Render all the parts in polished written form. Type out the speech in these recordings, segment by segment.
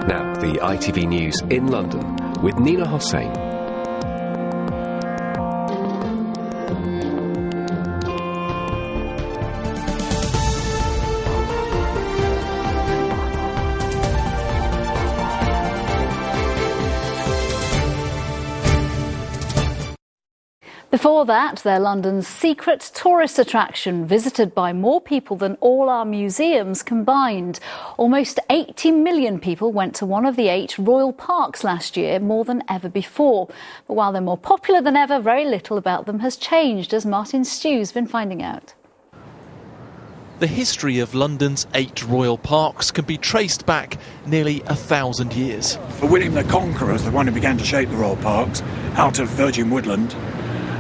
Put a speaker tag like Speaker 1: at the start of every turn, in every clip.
Speaker 1: Now, the ITV News in London with Nina Hossain.
Speaker 2: Before that, they're London's secret tourist attraction, visited by more people than all our museums combined. Almost 80 million people went to one of the 8 royal parks last year, more than ever before. But while they're more popular than ever, very little about them has changed, as Martin Stew's been finding out.
Speaker 3: The history of London's 8 royal parks can be traced back nearly 1,000 years.
Speaker 4: William the Conqueror was the one who began to shape the royal parks out of virgin woodland.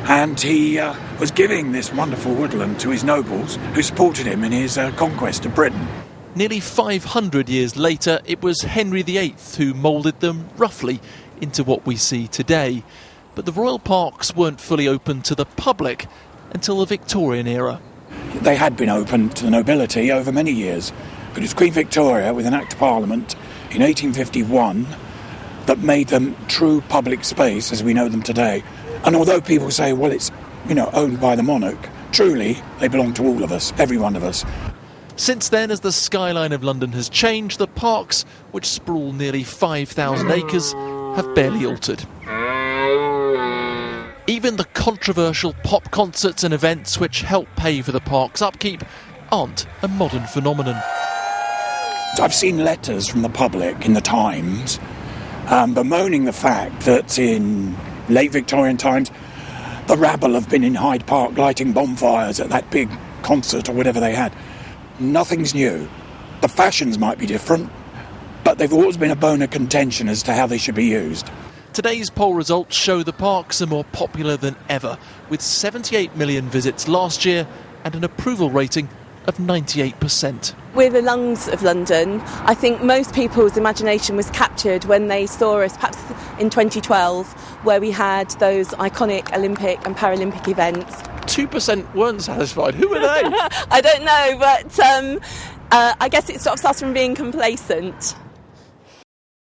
Speaker 4: And he was giving this wonderful woodland to his nobles who supported him in his conquest of Britain.
Speaker 3: Nearly 500 years later, it was Henry VIII who moulded them roughly into what we see today. But the royal parks weren't fully open to the public until the Victorian era.
Speaker 4: They had been open to the nobility over many years, but it was Queen Victoria, with an Act of Parliament in 1851, that made them true public space as we know them today. And although people say, well, it's, owned by the monarch, truly, they belong to all of us, every one of us.
Speaker 3: Since then, as the skyline of London has changed, the parks, which sprawl nearly 5,000 acres, have barely altered. Even the controversial pop concerts and events which help pay for the park's upkeep aren't a modern phenomenon.
Speaker 4: I've seen letters from the public in the Times bemoaning the fact that in late Victorian times, the rabble have been in Hyde Park lighting bonfires at that big concert or whatever they had. Nothing's new. The fashions might be different, but they've always been a bone of contention as to how they should be used.
Speaker 3: Today's poll results show the parks are more popular than ever, with 78 million visits last year and an approval rating of 98%.
Speaker 5: We're the lungs of London. I think most people's imagination was captured when they saw us, perhaps in 2012, where we had those iconic Olympic and Paralympic events.
Speaker 3: 2% weren't satisfied. Who were they?
Speaker 5: I don't know, but I guess it stops us from being complacent.